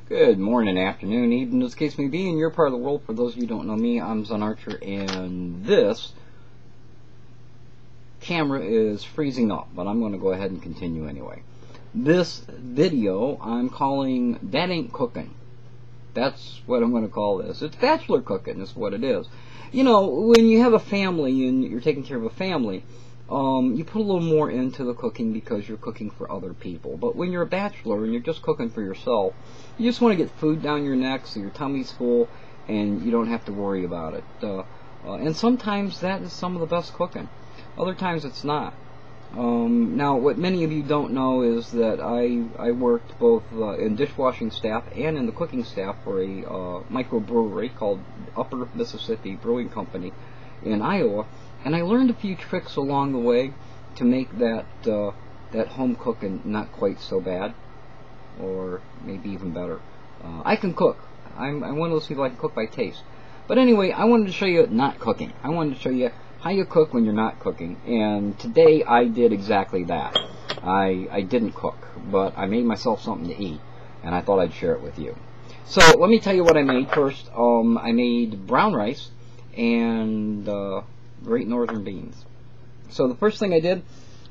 Good morning, afternoon, evening, as the case may be, in your part of the world. For those of you who don't know me, I'm ZenArcher, and this camera is freezing up, but I'm going to go ahead and continue anyway. This video I'm calling Dat Ain't Cookin. That's what I'm going to call this. It's bachelor cooking is what it is. You know, when you have a family and you're taking care of a family, you put a little more into the cooking because you're cooking for other people. But when you're a bachelor and you're just cooking for yourself, you just want to get food down your neck so your tummy's full and you don't have to worry about it. And sometimes that is some of the best cooking. Other times it's not. Now, what many of you don't know is that I worked both in dishwashing staff and in the cooking staff for a microbrewery called Upper Mississippi Brewing Company in Iowa, and I learned a few tricks along the way to make that home cooking not quite so bad, or maybe even better. I can cook. I'm one of those people I can cook by taste. But anyway, I wanted to show you not cooking. I wanted to show you how you cook when you're not cooking, and today I did exactly that. I didn't cook, but I made myself something to eat, and I thought I'd share it with you. So let me tell you what I made first. I made brown rice and Great Northern beans. So the first thing I did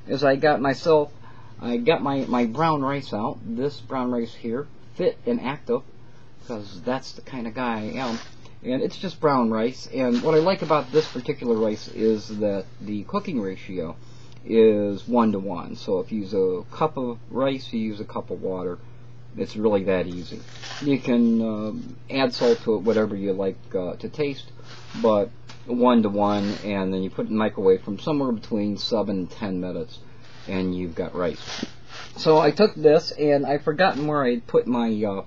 is I got my brown rice out. This brown rice here, fit and active, because that's the kind of guy I am. And it's just brown rice, and what I like about this particular rice is that the cooking ratio is 1-to-1. So if you use a cup of rice, you use a cup of water. It's really that easy. You can add salt to it, whatever you like to taste, but 1-to-1, and then you put it in the microwave from somewhere between 7 and 10 minutes, and you've got rice. So I took this, and I've forgotten where I put my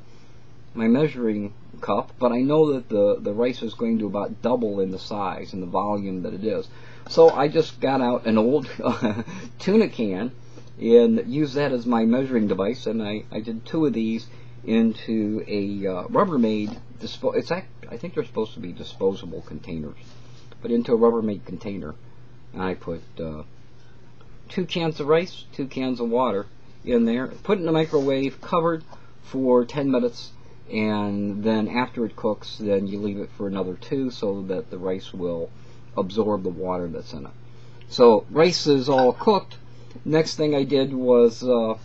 my measuring cup, but I know that the rice is going to about double in the size and the volume that it is. So I just got out an old tuna can and used that as my measuring device, and I did 2 of these into a Rubbermaid I think they're supposed to be disposable containers, but into a Rubbermaid container. And I put 2 cans of rice, 2 cans of water in there, put it in the microwave, covered for 10 minutes, and then after it cooks, then you leave it for another 2 so that the rice will absorb the water that's in it. So rice is all cooked. Next thing I did was a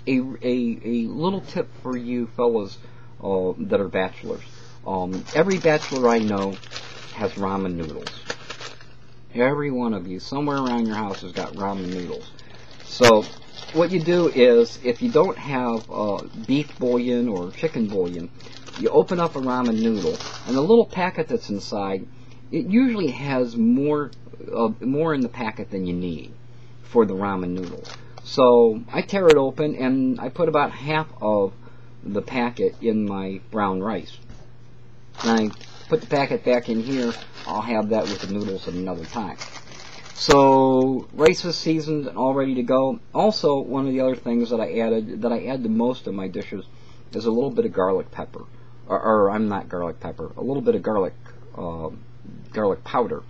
little tip for you fellas that are bachelors. Every bachelor I know has ramen noodles. Every one of you, somewhere around your house, has got ramen noodles. So what you do is, if you don't have beef bouillon or chicken bouillon, you open up a ramen noodle, and the little packet that's inside, it usually has more in the packet than you need for the ramen noodle. So I tear it open, and I put about half of the packet in my brown rice. And I put the packet back in here. I'll have that with the noodles at another time. So rice is seasoned and all ready to go. Also, one of the other things that I added, that I add to most of my dishes, is a little bit of garlic pepper. Or I'm not garlic pepper. A little bit of garlic powder.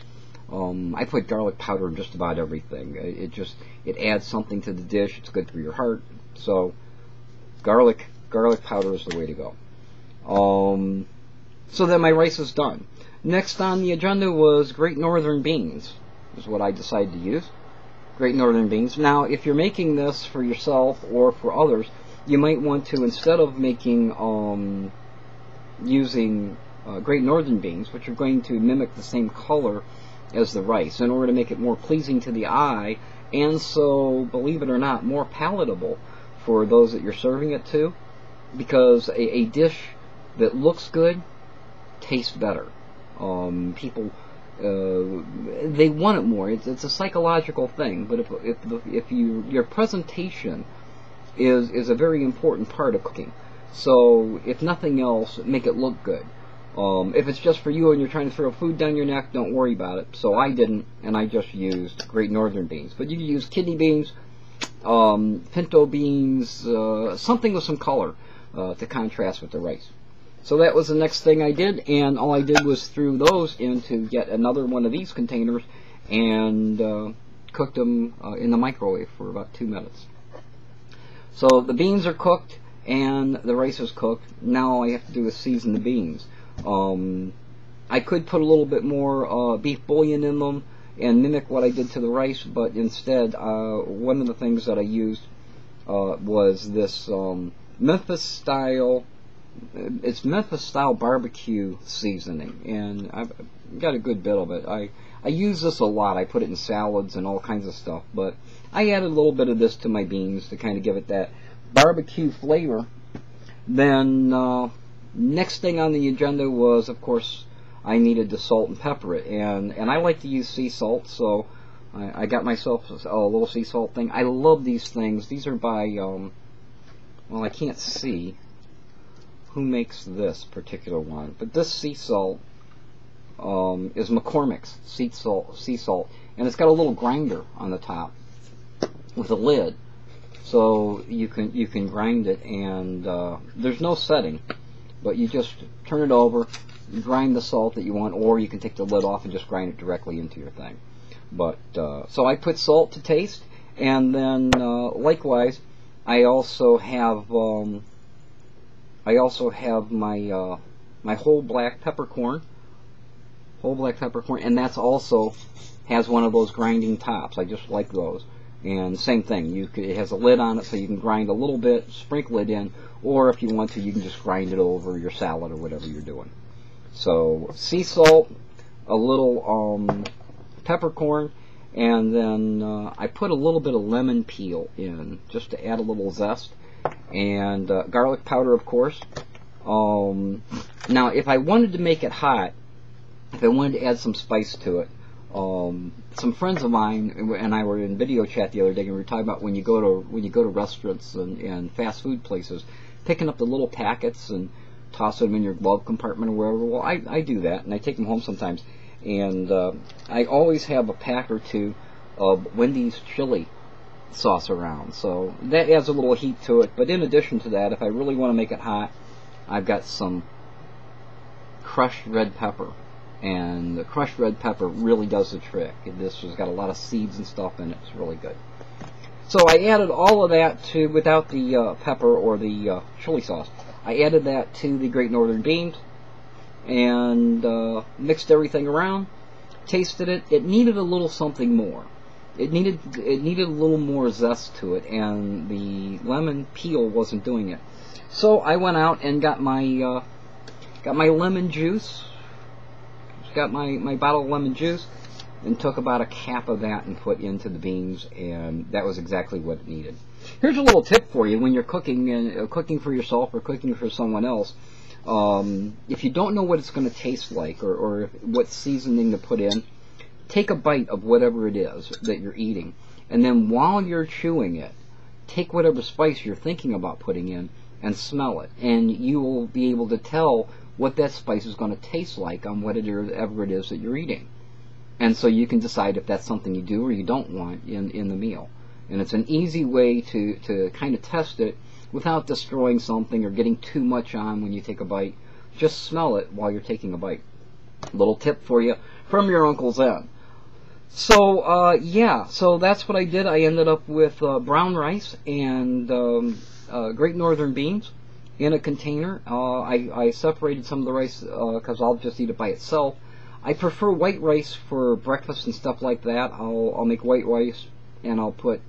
I put garlic powder in just about everything. It adds something to the dish. It's good for your heart. So garlic powder is the way to go. So then my rice is done. Next on the agenda was Great Northern beans. Is what I decided to use. Great Northern beans. Now, if you're making this for yourself or for others, you might want to, instead of making using Great Northern beans, which are going to mimic the same color as the rice, in order to make it more pleasing to the eye, and so, believe it or not, more palatable for those that you're serving it to, because a dish that looks good tastes better. People they want it more. It's a psychological thing. But if your presentation is a very important part of cooking. So if nothing else, make it look good. If it's just for you and you're trying to throw food down your neck, don't worry about it. So I didn't, and I just used Great Northern beans. But you can use kidney beans, pinto beans, something with some color to contrast with the rice. So that was the next thing I did, and all I did was threw those into yet another one of these containers and cooked them in the microwave for about 2 minutes. So the beans are cooked, and the rice is cooked. Now all I have to do is season the beans. I could put a little bit more beef bouillon in them and mimic what I did to the rice, but instead one of the things that I used was this Memphis style barbecue seasoning, and I've got a good bit of it. I use this a lot. I put it in salads and all kinds of stuff, but I added a little bit of this to my beans to kind of give it that barbecue flavor. Then next thing on the agenda was, of course, I needed to salt and pepper it, and I like to use sea salt, so I got myself a little sea salt thing. I love these things. These are by well, I can't see who makes this particular one, but this sea salt is McCormick's sea salt, and it's got a little grinder on the top with a lid, so you can grind it, and there's no setting, but you just turn it over, you grind the salt that you want, or you can take the lid off and just grind it directly into your thing. But so I put salt to taste, and then likewise I also have my my whole black peppercorn, and that's also has one of those grinding tops. I just like those. And same thing, it has a lid on it, so you can grind a little bit, sprinkle it in, or if you want to, you can just grind it over your salad or whatever you're doing. So sea salt, a little peppercorn, and then I put a little bit of lemon peel in just to add a little zest, and garlic powder, of course. Now, if I wanted to make it hot, if I wanted to add some spice to it, some friends of mine and I were in video chat the other day, and we were talking about when you go to restaurants and fast food places, picking up the little packets and tossing them in your glove compartment or wherever. Well, I do that, and I take them home sometimes, and I always have a pack or two of Wendy's chili sauce around, so that adds a little heat to it. But in addition to that, if I really want to make it hot, I've got some crushed red pepper, and the crushed red pepper really does the trick. This has got a lot of seeds and stuff in it. It's really good. So I added all of that to, without the pepper or the chili sauce, I added that to the Great Northern beans, and mixed everything around, tasted it. It needed a little something more. It needed a little more zest to it, and the lemon peel wasn't doing it. So I went out and got my lemon juice. Got my bottle of lemon juice, and took about a cap of that and put into the beans, and that was exactly what it needed. Here's a little tip for you when you're cooking, and cooking for yourself or cooking for someone else. If you don't know what it's going to taste like, or what seasoning to put in, take a bite of whatever it is that you're eating, and then while you're chewing it, take whatever spice you're thinking about putting in and smell it, and you will be able to tell what that spice is going to taste like on whatever it is that you're eating. And so you can decide if that's something you do or you don't want in the meal. And it's an easy way to kind of test it without destroying something or getting too much on when you take a bite. Just smell it while you're taking a bite. Little tip for you from your Uncle Zen. So, yeah, so that's what I did. I ended up with brown rice and Great Northern beans in a container. I separated some of the rice because I'll just eat it by itself. I prefer white rice for breakfast and stuff like that. I'll make white rice, and I'll put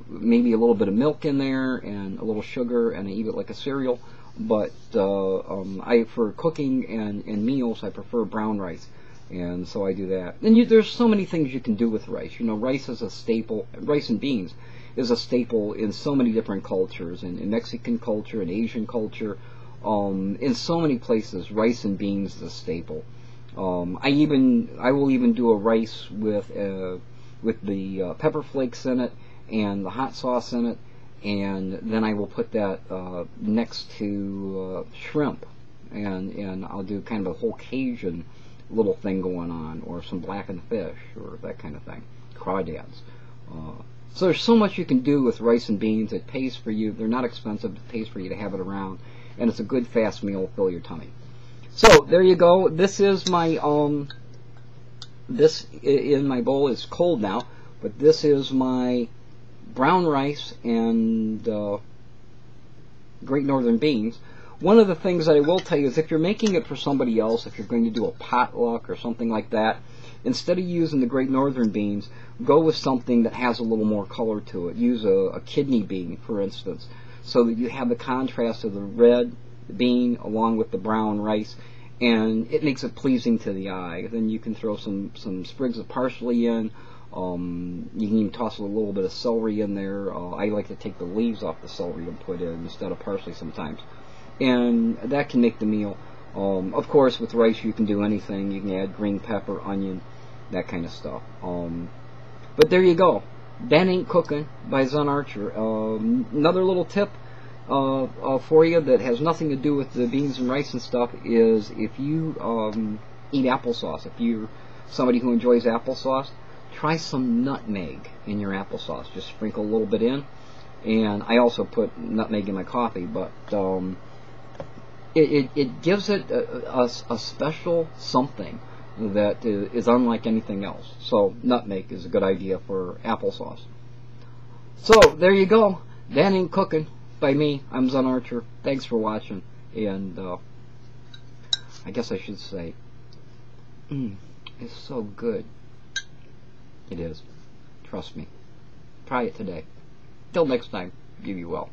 maybe a little bit of milk in there and a little sugar, and I eat it like a cereal. But for cooking and meals, I prefer brown rice, and so I do that. And there's so many things you can do with rice. You know, rice is a staple. Rice and beans is a staple in so many different cultures, in Mexican culture, in Asian culture, in so many places. Rice and beans is a staple. I will even do a rice with the pepper flakes in it and the hot sauce in it, and then I will put that next to shrimp, and I'll do kind of a whole Cajun little thing going on, or some blackened fish, or that kind of thing, crawdads. So there's so much you can do with rice and beans. It pays for you. They're not expensive. It pays for you to have it around, and it's a good fast meal to fill your tummy. So there you go. This is my this in my bowl is cold now, but this is my brown rice and Great Northern beans. One of the things that I will tell you is if you're making it for somebody else, if you're going to do a potluck or something like that, instead of using the Great Northern beans, go with something that has a little more color to it. Use a kidney bean, for instance, so that you have the contrast of the red bean along with the brown rice, and it makes it pleasing to the eye. Then you can throw some sprigs of parsley in. You can even toss a little bit of celery in there. I like to take the leaves off the celery and put in instead of parsley sometimes. And that can make the meal. Of course, with rice you can do anything. You can add green pepper, onion, that kind of stuff. But there you go. That Ain't Cookin' by ZenArcher. Another little tip for you that has nothing to do with the beans and rice and stuff is if you eat applesauce, if you're somebody who enjoys applesauce, try some nutmeg in your applesauce. Just sprinkle a little bit in. And I also put nutmeg in my coffee, but it gives it a special something that is unlike anything else. So nutmeg is a good idea for applesauce. So there you go. That Ain't Cookin' by me. I'm ZenArcher. Thanks for watching. And I guess I should say, it's so good. It is. Trust me. Try it today. Till next time, be well.